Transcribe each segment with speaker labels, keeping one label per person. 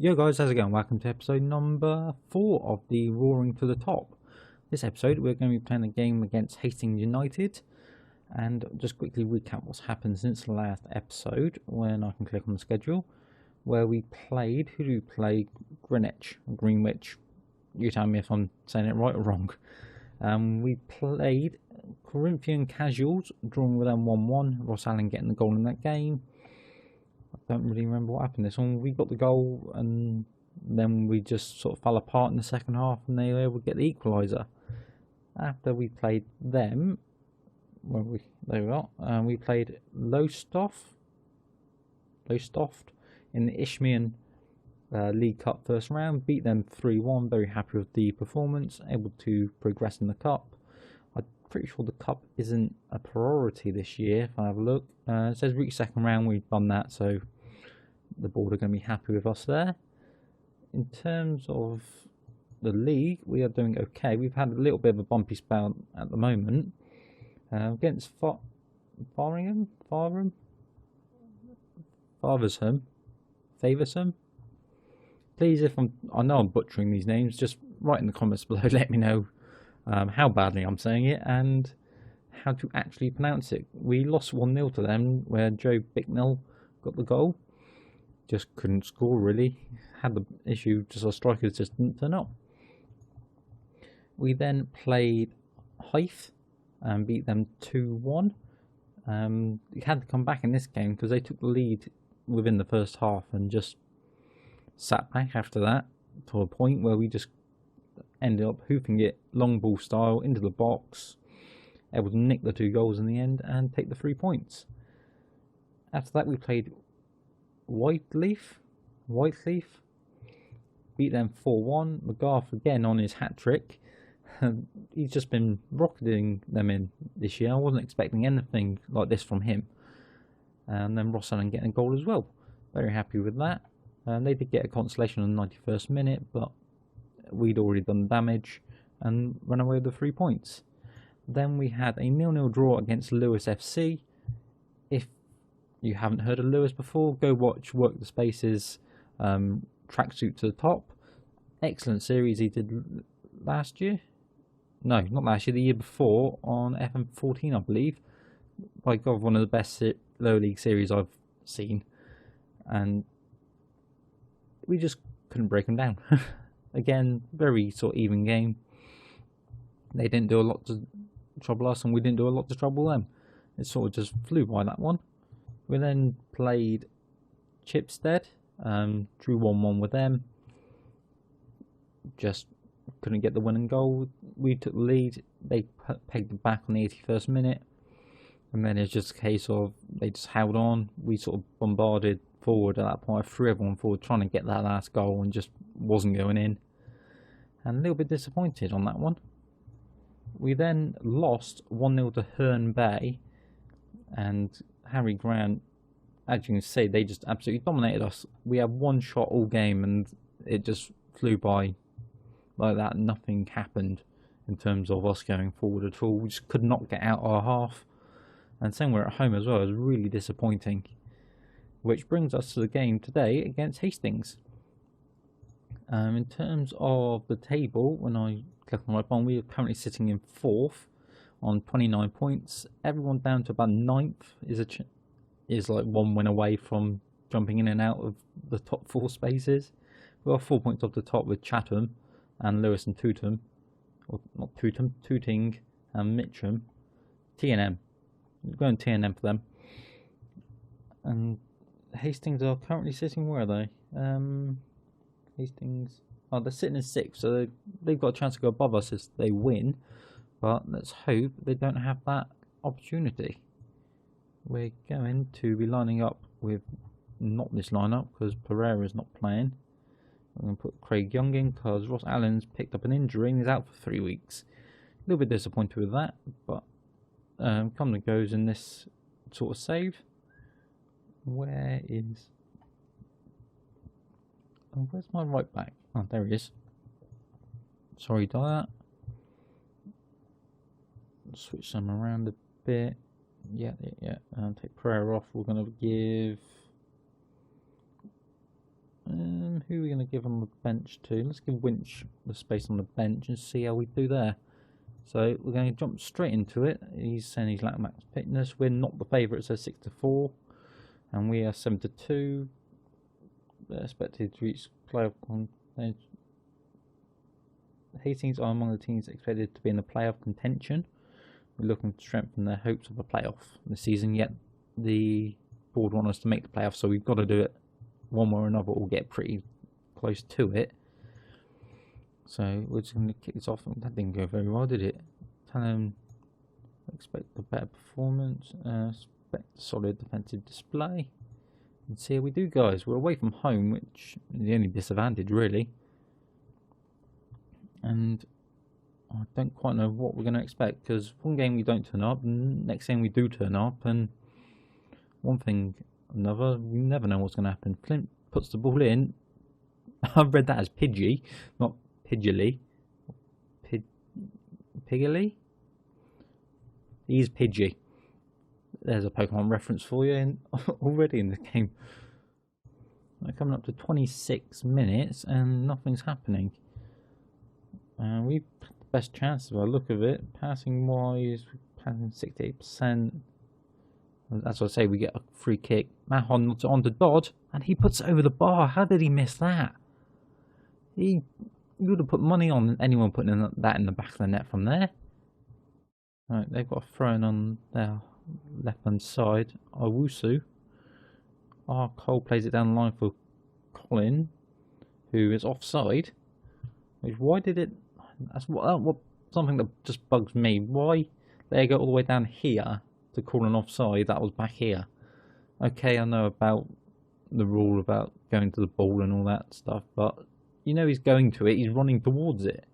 Speaker 1: Yo guys, how's it going? Welcome to episode number 4 of the Roaring to the Top. This episode we're going to be playing a game against Hastings United, and just quickly recap what's happened since the last episode when I can click on the schedule, where we played, who do we play? Greenwich. You tell me if I'm saying it right or wrong. We played Corinthian Casuals, drawing with them 1-1, Ross Allen getting the goal in that game. I don't really remember what happened this one. We got the goal and then we just sort of fell apart in the second half and they were able to get the equaliser. After we played them, we played Lowestoft in the Isthmian League Cup first round, beat them 3-1, very happy with the performance, able to progress in the Cup. I'm pretty sure the Cup isn't a priority this year, if I have a look. It says reach second round, we've done that, so the board are going to be happy with us there. In terms of the league, we are doing okay. We've had a little bit of a bumpy spell at the moment. Against Faversham. Please, if I know I'm butchering these names, just write in the comments below, let me know how badly I'm saying it and how to actually pronounce it. We lost 1-0 to them, where Joe Bicknell got the goal. Just couldn't score really. Had the issue, just our strikers just didn't turn up. We then played Hythe and beat them 2-1. We had to come back in this game because they took the lead within the first half and just sat back after that to a point where we just ended up hoofing it long ball style into the box, able to nick the 2 goals in the end and take the 3 points. After that we played Whiteleaf, beat them 4-1. McGarth again on his hat-trick. He's just been rocketing them in this year. I wasn't expecting anything like this from him. And then Ross Allen getting a goal as well. Very happy with that. They did get a consolation in the 91st minute, but we'd already done damage and run away with the 3 points. Then we had a 0-0 draw against Lewis FC. If you haven't heard of Lewis before, go watch Work the Spaces Tracksuit to the Top. Excellent series he did last year. No, not last year, the year before on FM14, I believe. By God, one of the best lower league series I've seen. And we just couldn't break them down. Again, very sort of even game. They didn't do a lot to trouble us and we didn't do a lot to trouble them. It sort of just flew by, that one. We then played Chipstead, drew 1-1 with them. Just couldn't get the winning goal. We took the lead, they pegged it back on the 81st minute. And then it's just a case of they just held on. We sort of bombarded forward at that point. I threw everyone forward trying to get that last goal and just wasn't going in. And a little bit disappointed on that one. We then lost 1-0 to Herne Bay. And Harry Grant, as you can see, they just absolutely dominated us. We had one shot all game and it just flew by like that. Nothing happened in terms of us going forward at all. We just could not get out our half. And same we're at home as well. It was really disappointing. Which brings us to the game today against Hastings. In terms of the table, when I click on the right button, we are currently sitting in 4th on 29 points. Everyone down to about 9th is like 1 win away from jumping in and out of the top 4 spaces. We are 4 points off the top with Chatham and Lewis and Tooting and Mitcham. T&M. We're going T&M for them. And Hastings are currently sitting, where are they? Hastings, they're sitting in 6th, so they've got a chance to go above us if they win. But let's hope they don't have that opportunity. We're going to be lining up with not this lineup because Pereira's not playing. I'm going to put Craig Young in because Ross Allen's picked up an injury and he's out for 3 weeks. A little bit disappointed with that, but come and goes in this sort of save. Where's my right back? Oh, there he is. Sorry to that. Switch them around a bit. Yeah. Take Pereira off. We're going to give Who are we going going to give him a bench too. Let's give Winch the space on the bench and see how we do there. So we're going to jump straight into it. He's saying he's lack max fitness. We're not the favourites, so 6-4, and we are 7-2. They're expected to reach playoff. Hastings are among the teams expected to be in the playoff contention. We're looking to strengthen their hopes of a playoff this season. Yet the board want us to make the playoffs, so we've got to do it one way or another. We'll get pretty close to it. So we're just going to kick this off. That didn't go very well, did it? Tell them expect a better performance, expect a solid defensive display, and see how we do, guys. We're away from home, which is the only disadvantage really, and I don't quite know what we're going to expect, because one game we don't turn up, and next game we do turn up, and one thing or another, we never know what's going to happen. Flint puts the ball in. I've read that as Pidgey, not Pidgely. Piggly? He's Pidgey. There's a Pokemon reference for you already in the game. We're coming up to 26 minutes and nothing's happening. We've had the best chance by the look of it. Passing wise, passing 68%. As I say, we get a free kick. Mahon on to Dodd, and he puts it over the bar. How did he miss that? You would have put money on anyone putting that in the back of the net from there. Right, they've got a throw in on their left-hand side. Owusu. Cole plays it down the line for Colin, who is offside. Why did it? That's what something that just bugs me. Why they go all the way down here to call an offside? That was back here. Okay, I know about the rule about going to the ball and all that stuff, but you know he's going to it. He's running towards it.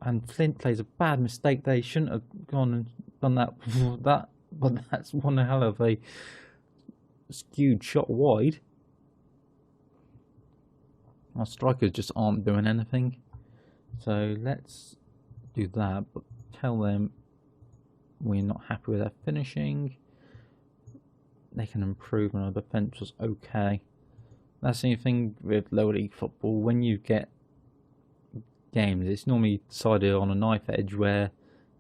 Speaker 1: And Flint plays a bad mistake. They shouldn't have gone and done that before that. But that's one hell of a skewed shot wide. Our strikers just aren't doing anything. So let's do that. But tell them we're not happy with their finishing. They can improve, and our defence was okay. That's the thing with lower league football. When you get games, it's normally decided on a knife edge where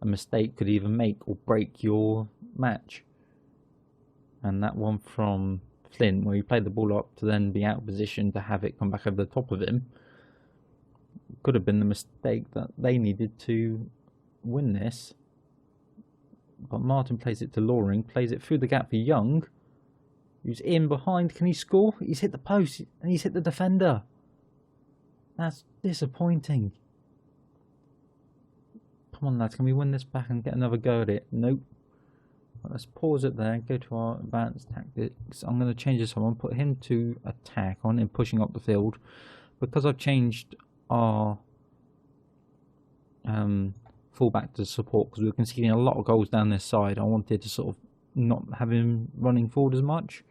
Speaker 1: a mistake could either make or break your match. And that one from Flint, where he played the ball up to then be out of position to have it come back over the top of him, could have been the mistake that they needed to win this. But Martin plays it to Loring, plays it through the gap for Young, who's in behind. Can he score? He's hit the post and he's hit the defender. That's disappointing. Come on, lads, can we win this back and get another go at it? Nope. Right, let's pause it there, go to our advanced tactics. I'm going to change this one, put him to attack on him pushing up the field. Because I've changed our fullback to support, because we were conceding a lot of goals down this side, I wanted to sort of not have him running forward as much.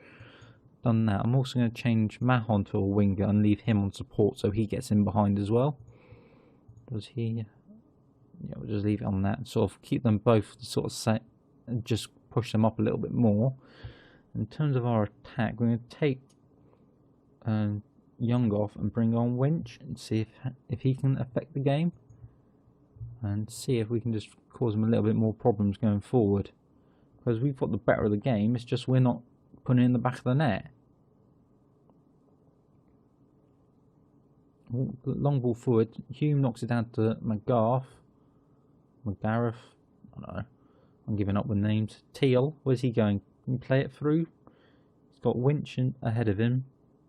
Speaker 1: Done that. I'm also going to change Mahon to a winger and leave him on support so he gets in behind as well. Does he? Yeah, we'll just leave it on that. Sort of keep them both sort of set and just push them up a little bit more. In terms of our attack, we're going to take Young off and bring on Winch and see if he can affect the game, and see if we can just cause him a little bit more problems going forward. Because we've got the better of the game, it's just we're not putting it in the back of the net. Long ball forward, Hume knocks it down to McGareth, I don't know, I'm giving up with names. Teal, where's he going? Can you play it through? He's got Winch ahead of him,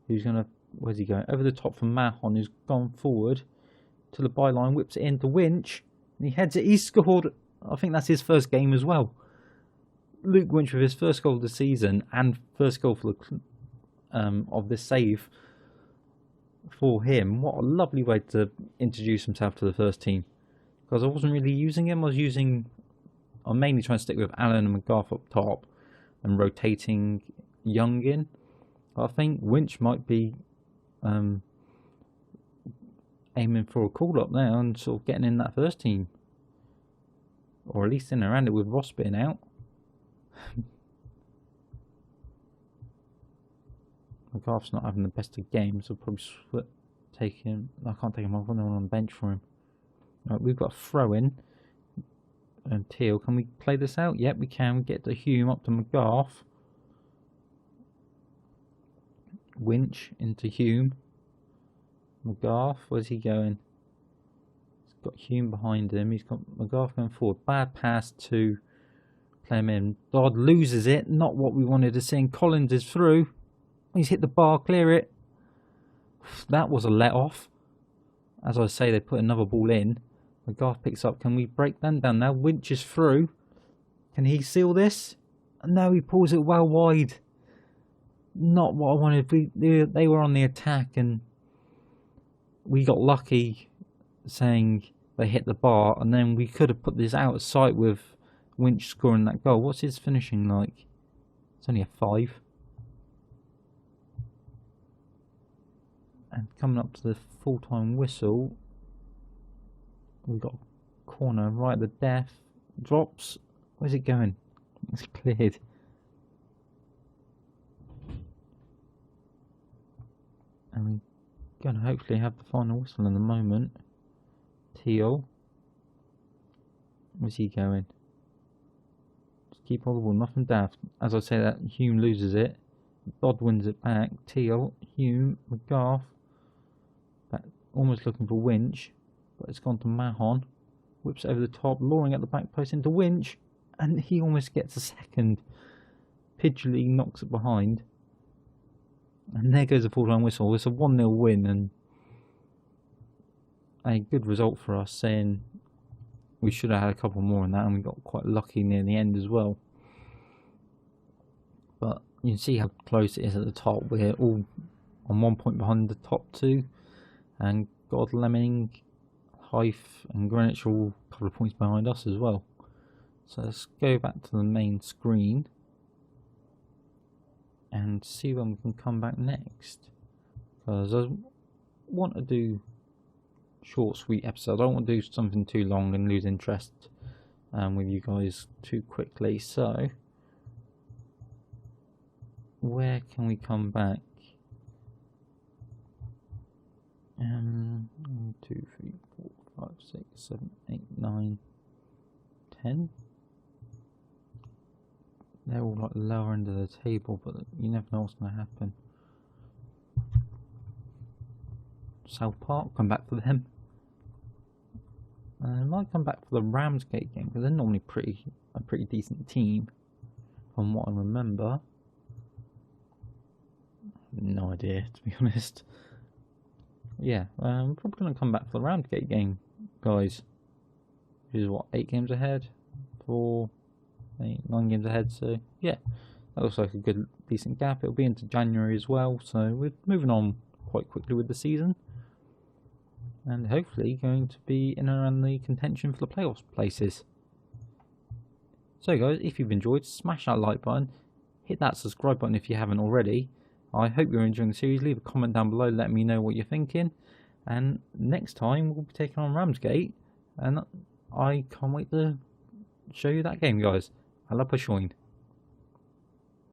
Speaker 1: who's going to, where's he going? Over the top from Mahon, who's gone forward to the byline, whips it into Winch, and he heads it. He's scored, I think that's his first game as well. Luke Winch with his first goal of the season and first goal for the of this save for him. What a lovely way to introduce himself to the first team. Because I wasn't really using him. I'm mainly trying to stick with Allen and McGarth up top and rotating Young in. But I think Winch might be aiming for a call up now and sort of getting in that first team, or at least in around it with Ross being out. McGrath's not having the best of games. I'll probably take him. I can't take him off. I'm on the bench for him. Right, we've got a throw in. And Teal, can we play this out? Yep, we can. We get to Hume up to McGrath. Winch into Hume. McGrath, where's he going? He's got Hume behind him. He's got McGrath going forward. Bad pass to play him in. Dodd loses it. Not what we wanted to see. And Collins is through. He's hit the bar, clear it. That was a let off. As I say, they put another ball in. McGrath picks up. Can we break them down now? Winch is through. Can he seal this? No, he pulls it well wide. Not what I wanted. They were on the attack and we got lucky saying they hit the bar, and then we could have put this out of sight with Winch scoring that goal. What's his finishing like? It's only a 5. And coming up to the full-time whistle, we've got a corner right at the death. Drops. Where's it going? It's cleared. And we're going to hopefully have the final whistle in a moment. Teal. Where's he going? Just keep all the ball, nothing daft. As I say that, Hume loses it. Dodd wins it back. Teal, Hume, McGrath. Back, almost looking for Winch. But it's gone to Mahon. Whips over the top, lowering at the back post into Winch. And he almost gets a second. Pidgley knocks it behind. And there goes the full-time whistle. It's a 1-0 win and a good result for us, saying we should have had a couple more in that, and we got quite lucky near the end as well. But you can see how close it is at the top. We're all on 1 point behind the top 2, and Godalming, Hythe and Greenwich are all a couple of points behind us as well. So let's go back to the main screen and see when we can come back next, because I want to do short sweet episodes. I don't want to do something too long and lose interest with you guys too quickly. So where can we come back? 1, 2, 3, 4, 5, 6, 7, 8, 9, 10. They're all like lower end of the table, but you never know what's going to happen. South Park, come back for them. I might come back for the Ramsgate game, because they're normally a pretty decent team, from what I remember. No idea, to be honest. Yeah, I'm probably going to come back for the Ramsgate game, guys. Which is what, 8 games ahead? 4... 8, 9 games ahead, so yeah, that looks like a good decent gap. It'll be into January as well, so we're moving on quite quickly with the season, and hopefully going to be in and around the contention for the playoffs places. So guys, if you've enjoyed, smash that like button, hit that subscribe button if you haven't already. I hope you're enjoying the series. Leave a comment down below, let me know what you're thinking, and next time we'll be taking on Ramsgate, and I can't wait to show you that game, guys. I love Pashoin.